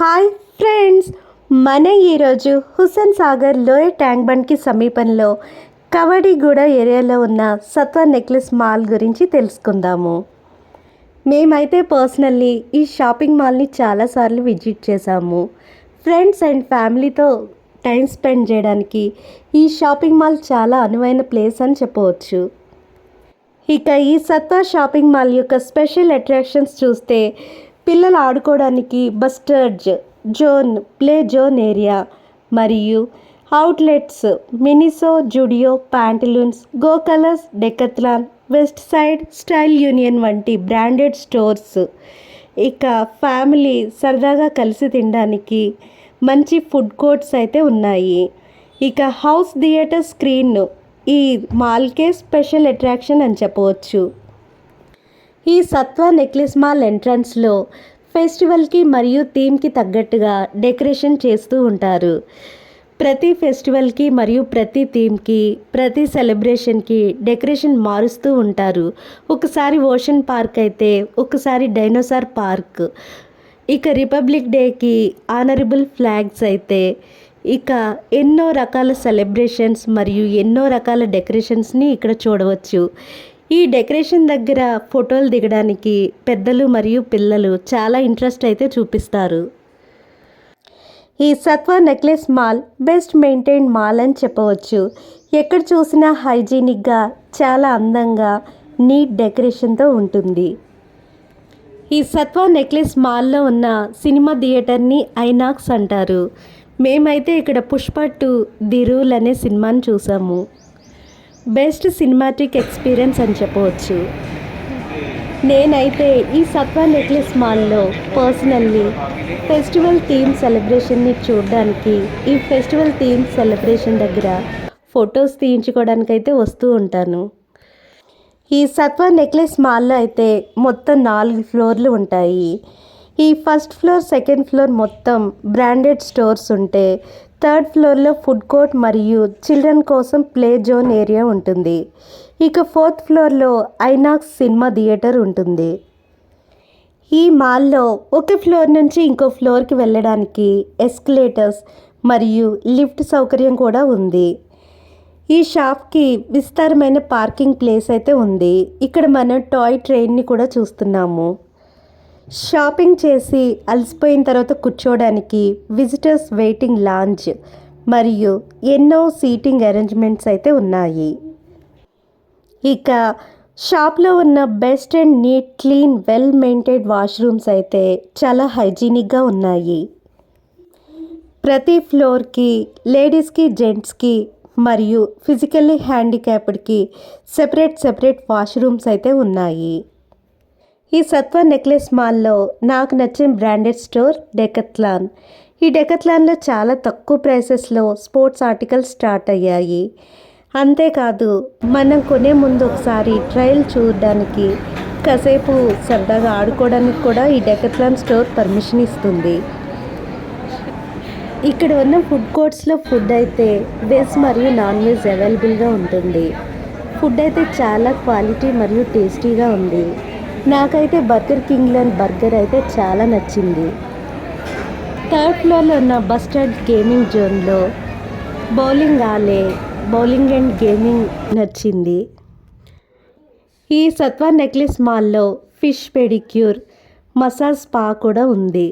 Hi friends, మన ఈరోజు Hussain Sagar lower tank బండ్కి సమీపంలో కవడిగూడ ఏరియాలో ఉన్న సత్వ నెక్లెస్ మాల్ గురించి తెలుసుకుందాము. మేమైతే పర్సనల్లీ ఈ షాపింగ్ మాల్ని చాలాసార్లు విజిట్ చేశాము. ఫ్రెండ్స్ అండ్ ఫ్యామిలీతో టైం స్పెండ్ చేయడానికి ఈ షాపింగ్ మాల్ చాలా అనువైన ప్లేస్ అని చెప్పవచ్చు. ఇక ఈ సత్వ షాపింగ్ మాల్ యొక్క స్పెషల్ అట్రాక్షన్స్ చూస్తే పిల్లలు ఆడుకోవడానికి బస్టర్జ్ జోన్, ప్లే జోన్ ఏరియా మరియు outlets Miniso, Zudio, Pantaloons, go colours, Decathlon, west side, style union వంటి బ్రాండెడ్ స్టోర్స్. ఇక ఫ్యామిలీ సరదాగా కలిసి తినడానికి మంచి ఫుడ్ కోర్ట్స్ అయితే ఉన్నాయి. ఇక హౌస్ థియేటర్ స్క్రీన్ ఈ మాల్కే స్పెషల్ అట్రాక్షన్ అని చెప్పవచ్చు. ఈ సత్వ నెక్లెస్ మాల్ ఎంట్రన్స్లో ఫెస్టివల్కి మరియు థీమ్కి తగ్గట్టుగా డెకరేషన్ చేస్తూ ఉంటారు. ప్రతి ఫెస్టివల్కి మరియు ప్రతి థీమ్కి, ప్రతి సెలబ్రేషన్కి డెకరేషన్ మారుస్తూ ఉంటారు. ఒకసారి ఓషన్ పార్క్ అయితే ఒకసారి డైనోసార్ పార్క్, ఇక రిపబ్లిక్ డేకి ఆనరబుల్ ఫ్లాగ్స్ అయితే ఇక ఎన్నో రకాల సెలబ్రేషన్స్ మరియు ఎన్నో రకాల డెకరేషన్స్ని ఇక్కడ చూడవచ్చు. ఈ డెకరేషన్ దగ్గర ఫోటోలు దిగడానికి పెద్దలు మరియు పిల్లలు చాలా ఇంట్రెస్ట్ అయితే చూపిస్తారు. ఈ సత్వ necklace mall best maintain mall అని చెప్పవచ్చు. ఎక్కడ చూసినా హైజీనిక్గా చాలా అందంగా నీట్ డెకరేషన్తో ఉంటుంది. ఈ సత్వ నెక్లెస్ మాల్లో ఉన్న సినిమా థియేటర్ని ఐనాక్స్ అంటారు. మేమైతే ఇక్కడ పుష్ప 2 ది రూల్ అనే సినిమాని చూసాము. బెస్ట్ సినిమాటిక్ ఎక్స్పీరియన్స్ అని చెప్పవచ్చు. నేనైతే ఈ సత్వ నెక్లెస్ మాల్లో పర్సనల్లీ ఫెస్టివల్ థీమ్ సెలబ్రేషన్ని చూడడానికి, ఈ ఫెస్టివల్ థీమ్ సెలబ్రేషన్ దగ్గర ఫొటోస్ తీయించుకోవడానికైతే వస్తూ ఉంటాను. ఈ సత్వ నెక్లెస్ మాల్లో అయితే మొత్తం 4 ఫ్లోర్లు ఉంటాయి. ఈ ఫస్ట్ ఫ్లోర్, సెకండ్ ఫ్లోర్ మొత్తం బ్రాండెడ్ స్టోర్స్ ఉంటే థర్డ్ ఫ్లోర్లో ఫుడ్ కోర్ట్ మరియు చిల్డ్రన్ కోసం ప్లే జోన్ ఏరియా ఉంటుంది. ఇక ఫోర్త్ ఫ్లోర్లో ఐనాక్స్ సినిమా థియేటర్ ఉంటుంది. ఈ మాల్లో ఒక ఫ్లోర్ నుంచి ఇంకో ఫ్లోర్కి వెళ్ళడానికి ఎస్కలేటర్స్ మరియు లిఫ్ట్ సౌకర్యం కూడా ఉంది. ఈ షాప్కి విస్తారమైన పార్కింగ్ ప్లేస్ అయితే ఉంది. ఇక్కడ మనం టాయ్ ట్రైన్ని కూడా చూస్తున్నాము. షాపింగ్ చేసి అలసిపోయిన తర్వాత కూర్చోవడానికి విజిటర్స్ వెయిటింగ్ లాంజ్ మరియు ఎన్నో సీటింగ్ అరేంజ్మెంట్స్ అయితే ఉన్నాయి. ఇక షాప్లో ఉన్న best and neat, clean, well maintained washrooms అయితే చాలా హైజీనిక్గా ఉన్నాయి. ప్రతి ఫ్లోర్కి లేడీస్కి, జెంట్స్కి మరియు ఫిజికల్లీ హ్యాండిక్యాప్డ్కి సెపరేట్ వాష్రూమ్స్ అయితే ఉన్నాయి. ఈ సత్వ నెక్లెస్ మాల్లో నాకు నచ్చిన బ్రాండెడ్ స్టోర్ డెకత్లాన్. ఈ డెకత్లాన్లో చాలా తక్కువ ప్రైసెస్లో స్పోర్ట్స్ ఆర్టికల్స్ స్టార్ట్ అయ్యాయి. అంతేకాదు మనం కొనే ముందు ఒకసారి ట్రయల్ చూడడానికి, కాసేపు సరదాగా ఆడుకోవడానికి కూడా ఈ డెకత్లాన్ స్టోర్ పర్మిషన్ ఇస్తుంది. ఇక్కడ ఉన్న ఫుడ్ కోర్ట్స్లో ఫుడ్ అయితే వెజ్ మరియు నాన్ వెజ్ అవైలబుల్గా ఉంటుంది. ఫుడ్ అయితే చాలా క్వాలిటీ మరియు టేస్టీగా ఉంది. నాకైతే బర్గర్ కింగ్లోని బర్గర్ అయితే చాలా నచ్చింది. థర్డ్ ఫ్లోర్లో ఉన్న బస్టర్డ్ గేమింగ్ జోన్లో బౌలింగ్ అండ్ గేమింగ్ నచ్చింది. ఈ సత్వ నెక్లెస్ మాల్లో ఫిష్ పెడిక్యూర్, మసాజ్ స్పా కూడా ఉంది.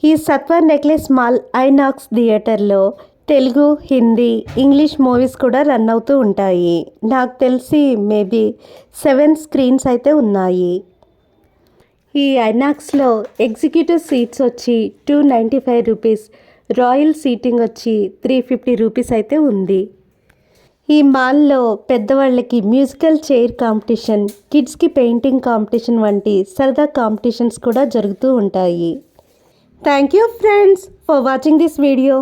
ఈ సత్వ నెక్లెస్ మాల్ ఐనాక్స్ థియేటర్లో తెలుగు, హిందీ, ఇంగ్లీష్ మూవీస్ కూడా రన్ అవుతూ ఉంటాయి. నాకు తెలిసి మేబీ 7 స్క్రీన్స్ అయితే ఉన్నాయి. ఈ ఐనాక్స్లో ఎగ్జిక్యూటివ్ సీట్స్ వచ్చి 295 రూపీస్, రాయల్ సీటింగ్ వచ్చి 350 రూపీస్ అయితే ఉంది. ఈ మాల్లో పెద్దవాళ్ళకి మ్యూజికల్ చైర్ కాంపిటీషన్, కిడ్స్కి పెయింటింగ్ కాంపిటీషన్ వంటి సరదా కాంపిటీషన్స్ కూడా జరుగుతూ ఉంటాయి. Thank you friends for watching this video.